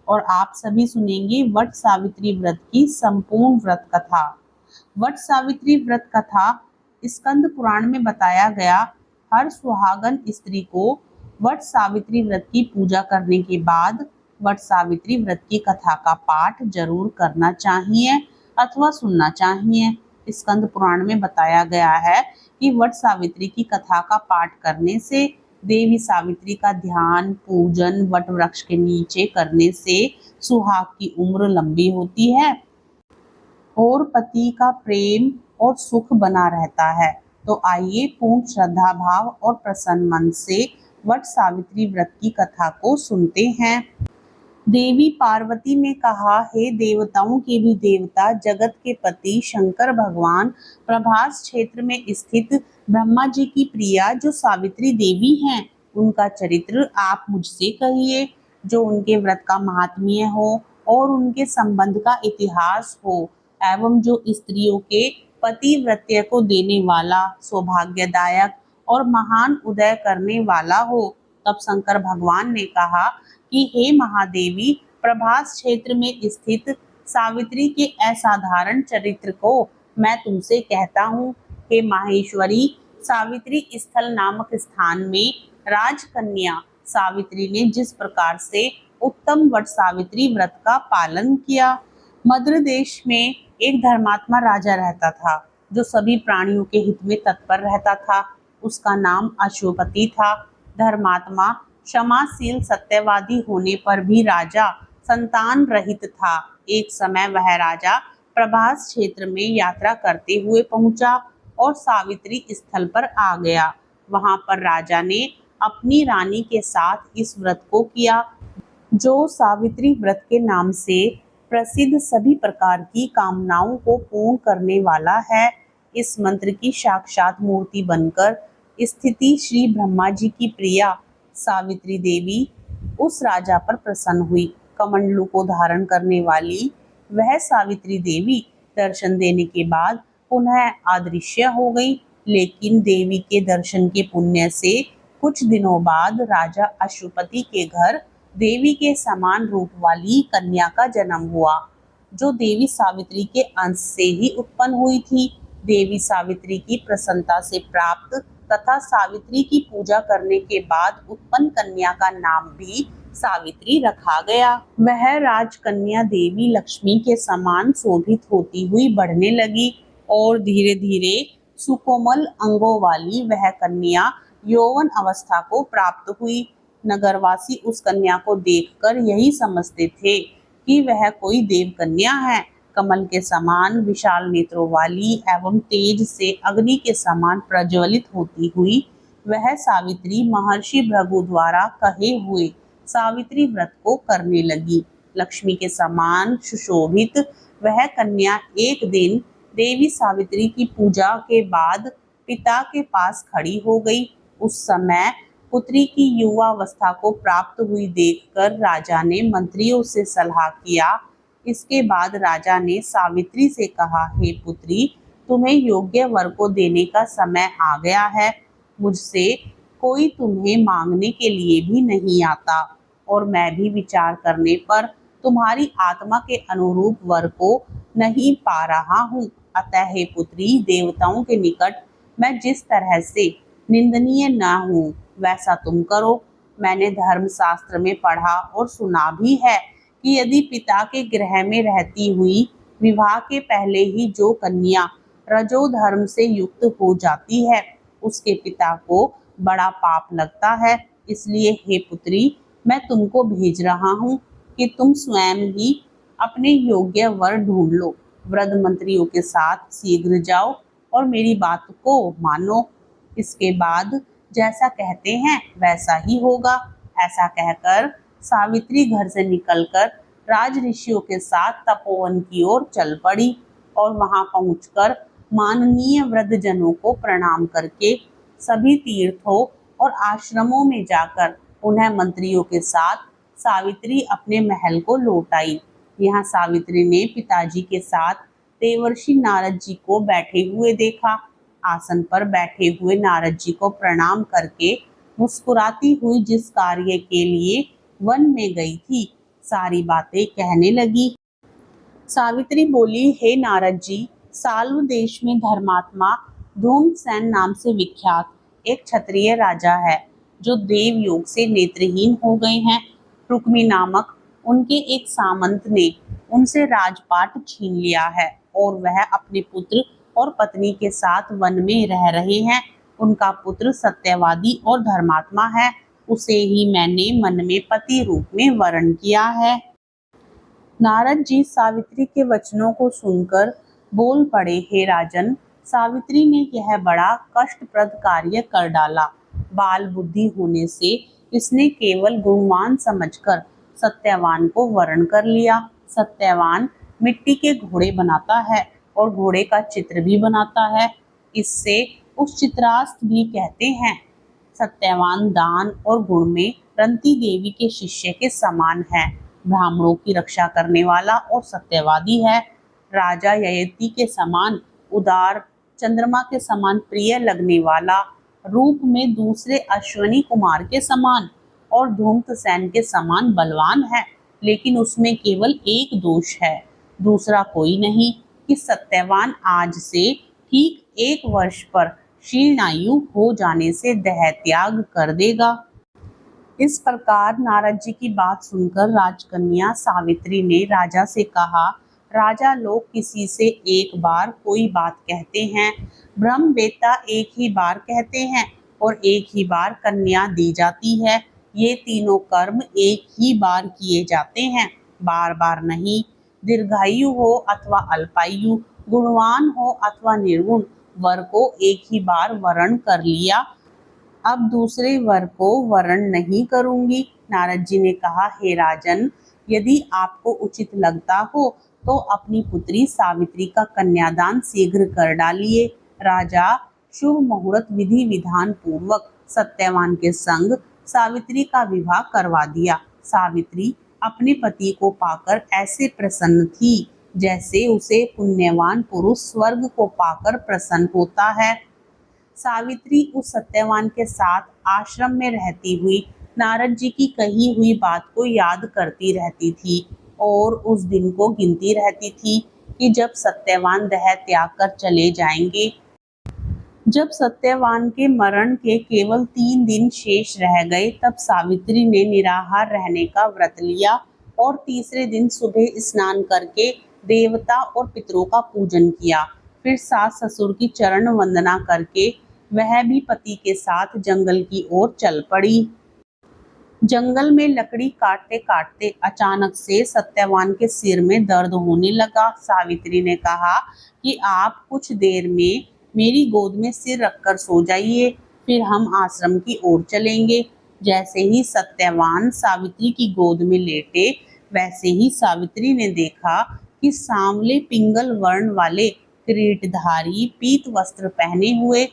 और आप सभी सुनेंगे वट सावित्री व्रत की संपूर्ण व्रत कथा। वट सावित्री व्रत कथा स्कंद पुराण में बताया गया। हर सुहागन स्त्री को वट सावित्री व्रत की पूजा करने के बाद वट सावित्री व्रत की कथा का पाठ जरूर करना चाहिए अथवा सुनना चाहिए। स्कंद पुराण में बताया गया है कि वट सावित्री की कथा का पाठ करने से, देवी सावित्री का ध्यान पूजन वट वृक्ष के नीचे करने से सुहाग की उम्र लंबी होती है और पति का प्रेम और सुख बना रहता है। तो आइए पूर्ण श्रद्धा भाव और प्रसन्न मन से वट सावित्री व्रत की कथा को सुनते हैं। देवी पार्वती ने कहा, हे देवताओं के भी देवता, जगत के पति शंकर भगवान, प्रभास क्षेत्र में स्थित ब्रह्मा जी की प्रिया जो सावित्री देवी हैं, उनका चरित्र आप मुझसे कहिए। जो उनके व्रत का महात्म्य हो और उनके संबंध का इतिहास हो एवं जो स्त्रियों के पतिव्रत्य को देने वाला, सौभाग्यदायक और महान उदय करने वाला हो। तब शंकर भगवान ने कहा कि हे महादेवी, प्रभास क्षेत्र में स्थित सावित्री के असाधारण चरित्र को मैं तुमसे कहता हूँ। हे माहेश्वरी, सावित्री स्थल नामक स्थान में राजकन्या सावित्री ने जिस प्रकार से उत्तम वट सावित्री व्रत का पालन किया। मद्र देश में एक धर्मात्मा राजा रहता था जो सभी प्राणियों के हित में तत्पर रहता था। उसका नाम अश्वपति था। धर्मात्मा क्षमाशील सत्यवादी होने पर भी राजा संतान रहित था। एक समय वह राजा प्रभास क्षेत्र में यात्रा करते हुए पहुंचा और सावित्री स्थल पर आ गया। वहां पर राजा ने अपनी रानी के साथ इस व्रत को किया जो सावित्री व्रत के नाम से प्रसिद्ध, सभी प्रकार की कामनाओं को पूर्ण करने वाला है। इस मंत्र की साक्षात मूर्ति बनकर स्थिति श्री ब्रह्मा जी की प्रिया सावित्री देवी उस राजा पर प्रसन्न हुई। कमंडलू को धारण करने वाली वह सावित्री देवी दर्शन देने के बाद पुनः अदृश्य हो गई। लेकिन देवी के दर्शन के पुण्य से कुछ दिनों बाद राजा अश्वपति के घर देवी के समान रूप वाली कन्या का जन्म हुआ, जो देवी सावित्री के अंश से ही उत्पन्न हुई थी। देवी सावित्री की प्रसन्नता से प्राप्त तथा सावित्री की पूजा करने के बाद उत्पन्न कन्या का नाम भी सावित्री रखा गया। वह राजकन्या देवी लक्ष्मी के समान शोभित होती हुई बढ़ने लगी और धीरे धीरे सुकोमल अंगों वाली वह कन्या यौवन अवस्था को प्राप्त हुई। नगरवासी उस कन्या को देखकर यही समझते थे कि वह कोई देव कन्या है। कमल के समान विशाल नेत्रों वाली एवं तेज से अग्नि के समान प्रज्वलित होती हुई वह सावित्री महर्षि भृगु द्वारा कहे हुए सावित्री व्रत को करने लगी। लक्ष्मी के समान सुशोभित वह कन्या एक दिन देवी सावित्री की पूजा के बाद पिता के पास खड़ी हो गई। उस समय पुत्री की युवावस्था को प्राप्त हुई देखकर राजा ने मंत्रियों से सलाह किया। इसके बाद राजा ने सावित्री से कहा, हे पुत्री, तुम्हें योग्य वर को देने का समय आ गया है। मुझसे कोई तुम्हें मांगने के लिए भी नहीं आता और मैं भी विचार करने पर तुम्हारी आत्मा के अनुरूप वर को नहीं पा रहा हूँ। अतः हे पुत्री, देवताओं के निकट मैं जिस तरह से निंदनीय न हूँ वैसा तुम करो। मैंने धर्म शास्त्र में पढ़ा और सुना भी है कि यदि पिता के गृह में रहती हुई विवाह के पहले ही जो कन्या रजो धर्म से युक्त हो जाती है उसके पिता को बड़ा पाप लगता है। इसलिए हे पुत्री, मैं तुमको भेज रहा हूँ कि तुम स्वयं ही अपने योग्य वर ढूंढ लो। वृद्ध मंत्रियों के साथ शीघ्र जाओ और मेरी बात को मानो। इसके बाद जैसा कहते हैं वैसा ही होगा। ऐसा कहकर सावित्री घर से निकलकर राज ऋषियों के साथ तपोवन की ओर चल पड़ी और वहां पहुंचकर माननीय वृद्धजनों को प्रणाम करके सभी तीर्थों और आश्रमों में जाकर उन्हें मंत्रियों के साथ सावित्री अपने महल को लौट आई। यहाँ सावित्री ने पिताजी के साथ देवर्षि नारद जी को बैठे हुए देखा। आसन पर बैठे हुए नारद जी को प्रणाम करके मुस्कुराती हुई जिस कार्य के लिए वन में गई थी, सारी बातें कहने लगी। सावित्री बोली, हे नारद जी, साल्व देश में धर्मात्मा धूम्रसेन नाम से विख्यात एक क्षत्रिय राजा है जो देव योग से नेत्रहीन हो गए हैं। रुक्मी नामक उनके एक सामंत ने उनसे राजपाट छीन लिया है और वह अपने पुत्र और पत्नी के साथ वन में रह रहे हैं। उनका पुत्र सत्यवादी और धर्मात्मा है, उसे ही मैंने मन में पति रूप में वर्ण किया है। नारद जी सावित्री के वचनों को सुनकर बोल पड़े, हे राजन, सावित्री ने यह बड़ा कष्टप्रद कार्य कर डाला। बाल बुद्धि होने से इसने केवल गुणवान समझकर सत्यवान को वर्ण कर लिया। सत्यवान मिट्टी के घोड़े बनाता है और घोड़े का चित्र भी बनाता है, इससे उस चित्रास्त भी कहते हैं। सत्यवान दान और गुण में रंती देवी के शिष्य के समान है, ब्राह्मणों की रक्षा करने वाला और सत्यवादी है। राजा ययति के समान उदार, चंद्रमा के समान प्रिय लगने वाला, रूप में दूसरे अश्वनी कुमार के समान और धूम्रसेन के समान बलवान है, लेकिन उसमें केवल एक दोष है, दूसरा कोई नहीं, कि सत्यवान आज से ठीक 1 वर्ष पर शीर्णायु हो जाने से देह त्याग कर देगा। इस प्रकार नारद जी की बात सुनकर राजकन्या सावित्री ने राजा से कहा, राजा लोग किसी से एक बार कोई बात कहते हैं, ब्रह्मवेत्ता एक ही बार कहते हैं और एक ही बार कन्या दी जाती है। ये तीनों कर्म एक ही बार किए जाते हैं, बार बार नहीं। दीर्घायु हो अथवा अल्पायु, गुणवान हो अथवा निर्गुण, वर को एक ही बार वर्ण कर लिया, अब दूसरे वर को वर्ण नहीं करूंगी। नारद जी ने कहा, हे राजन, यदि आपको उचित लगता हो तो अपनी पुत्री सावित्री का कन्यादान शीघ्र कर डालिए। राजा शुभ मुहूर्त विधि विधान पूर्वक सत्यवान के संग सावित्री का विवाह करवा दिया। सावित्री अपने पति को पाकर ऐसे प्रसन्न थी जैसे उसे पुण्यवान पुरुष स्वर्ग को पाकर प्रसन्न होता है। सावित्री उस सत्यवान के साथ आश्रम में रहती हुई नारद जी की कही हुई बात को याद करती रहती थी और उस दिन को गिनती रहती थी कि जब सत्यवान देह त्याग कर चले जाएंगे। जब सत्यवान के मरण के केवल 3 दिन शेष रह गए, तब सावित्री ने निराहार रहने का व्रत लिया और तीसरे दिन सुबह स्नान करके देवता और पितरों का पूजन किया। फिर सास ससुर की चरण वंदना करके वह भी पति के साथ जंगल की ओर चल पड़ी। जंगल में लकड़ी काटते काटते अचानक से सत्यवान के सिर में दर्द होने लगा। सावित्री ने कहा कि आप कुछ देर में मेरी गोद में सिर रखकर सो जाइए, फिर हम आश्रम की ओर चलेंगे। जैसे ही सत्यवान सावित्री की गोद में लेटे, वैसे ही सावित्री ने देखा कि सांवले पिंगल वर्ण वाले किरीटधारी पीत वस्त्र पहने हुए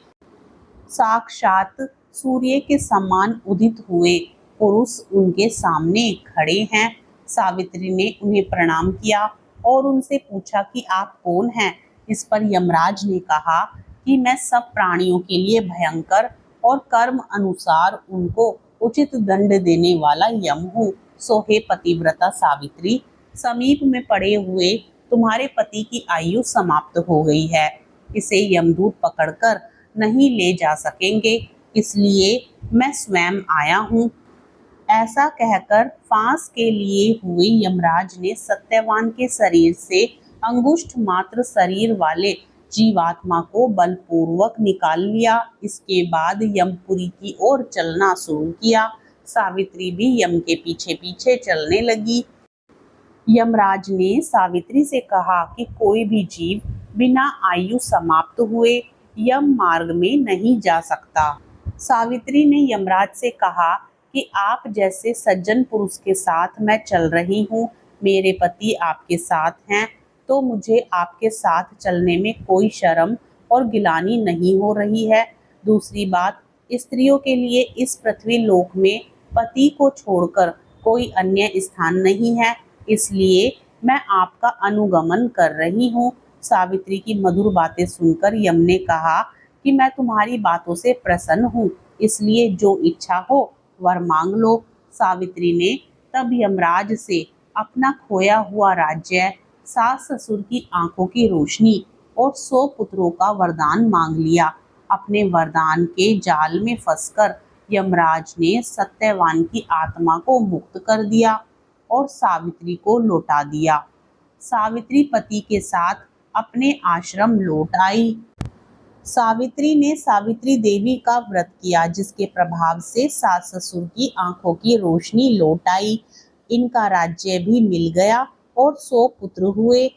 साक्षात सूर्य के समान उदित हुए पुरुष उनके सामने खड़े हैं। सावित्री ने उन्हें प्रणाम किया और उनसे पूछा कि आप कौन हैं। इस पर यमराज ने कहा कि मैं सब प्राणियों के लिए भयंकर और कर्म अनुसार उनको उचित दंड देने वाला यम हूँ। सो हे पतिव्रता सावित्री, समीप में पड़े हुए तुम्हारे पति की आयु समाप्त हो गई है, इसे यमदूत पकड़कर नहीं ले जा सकेंगे, इसलिए मैं स्वयं आया हूँ। ऐसा कहकर फांस के लिए हुए यमराज ने सत्यवान के शरीर से अंगुष्ठ मात्र शरीर वाले जीवात्मा को बलपूर्वक निकाल लिया। इसके बाद यमपुरी की ओर चलना शुरू किया। सावित्री भी यम के पीछे पीछे चलने लगी। यमराज ने सावित्री से कहा कि कोई भी जीव बिना आयु समाप्त हुए यम मार्ग में नहीं जा सकता। सावित्री ने यमराज से कहा कि आप जैसे सज्जन पुरुष के साथ मैं चल रही हूँ, मेरे पति आपके साथ हैं, तो मुझे आपके साथ चलने में कोई शर्म और गिलानी नहीं हो रही है। दूसरी बात, स्त्रियों के लिए इस पृथ्वी लोक में पति को छोड़कर कोई अन्य स्थान नहीं है, इसलिए मैं आपका अनुगमन कर रही हूँ। सावित्री की मधुर बातें सुनकर यम ने कहा कि मैं तुम्हारी बातों से प्रसन्न हूँ, इसलिए जो इच्छा हो वर मांग लो। सावित्री ने तब यमराज से अपना खोया हुआ राज्य, सास ससुर की आंखों की रोशनी और 100 पुत्रों का वरदान मांग लिया। अपने वरदान के जाल में फंसकर यमराज ने सत्यवान की आत्मा को मुक्त कर दिया और सावित्री को लौटा दिया। सावित्री पति के साथ अपने आश्रम लौट आई। सावित्री ने सावित्री देवी का व्रत किया, जिसके प्रभाव से सास ससुर की आंखों की रोशनी लौट आई। इनका राज्य भी मिल गया और 100 पुत्र हुए।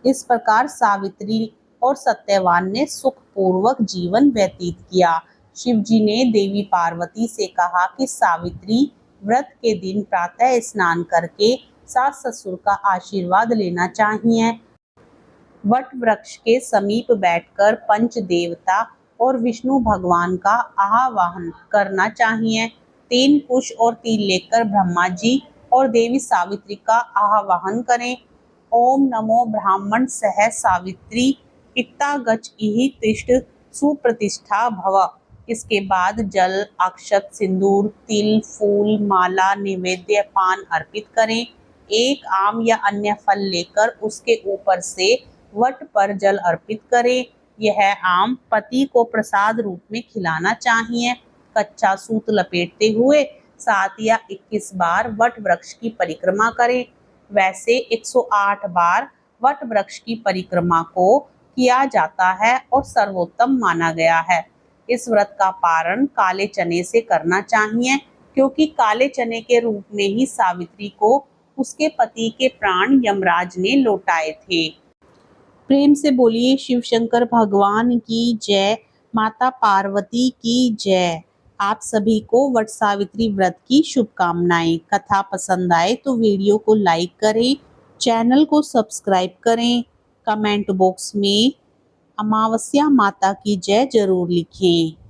इस प्रकार सावित्री और सत्यवान ने सुखपूर्वक जीवन व्यतीत किया। शिव जी ने देवी पार्वती से कहा कि सावित्री व्रत के दिन प्रातः स्नान करके सास ससुर का आशीर्वाद लेना चाहिए। वट वृक्ष के समीप बैठकर पंच देवता और विष्णु भगवान का आवाहन करना चाहिए। 3 कुश और तिल लेकर ब्रह्मा जी और देवी सावित्री का आवाहन करें। ओम नमो ब्राह्मण सह सावित्री इत्ता गच्छ इहि तिष्ठ सुप्रतिष्ठा भव। इसके बाद जल, अक्षत, सिंदूर, तिल, फूल, माला, निवेद्य, पान अर्पित करें। एक आम या अन्य फल लेकर उसके ऊपर से वट पर जल अर्पित करें। यह आम पति को प्रसाद रूप में खिलाना चाहिए। कच्चा सूत लपेटते हुए 7 या 21 बार वट वृक्ष की परिक्रमा करें। वैसे 108 बार वट वृक्ष की परिक्रमा को किया जाता है और सर्वोत्तम माना गया है। इस व्रत का पारण काले चने से करना चाहिए, क्योंकि काले चने के रूप में ही सावित्री को उसके पति के प्राण यमराज ने लौटाए थे। प्रेम से बोलिए शिव शंकर भगवान की जय, माता पार्वती की जय। आप सभी को वट सावित्री व्रत की शुभकामनाएं। कथा पसंद आए तो वीडियो को लाइक करें, चैनल को सब्सक्राइब करें, कमेंट बॉक्स में अमावस्या माता की जय जरूर लिखें।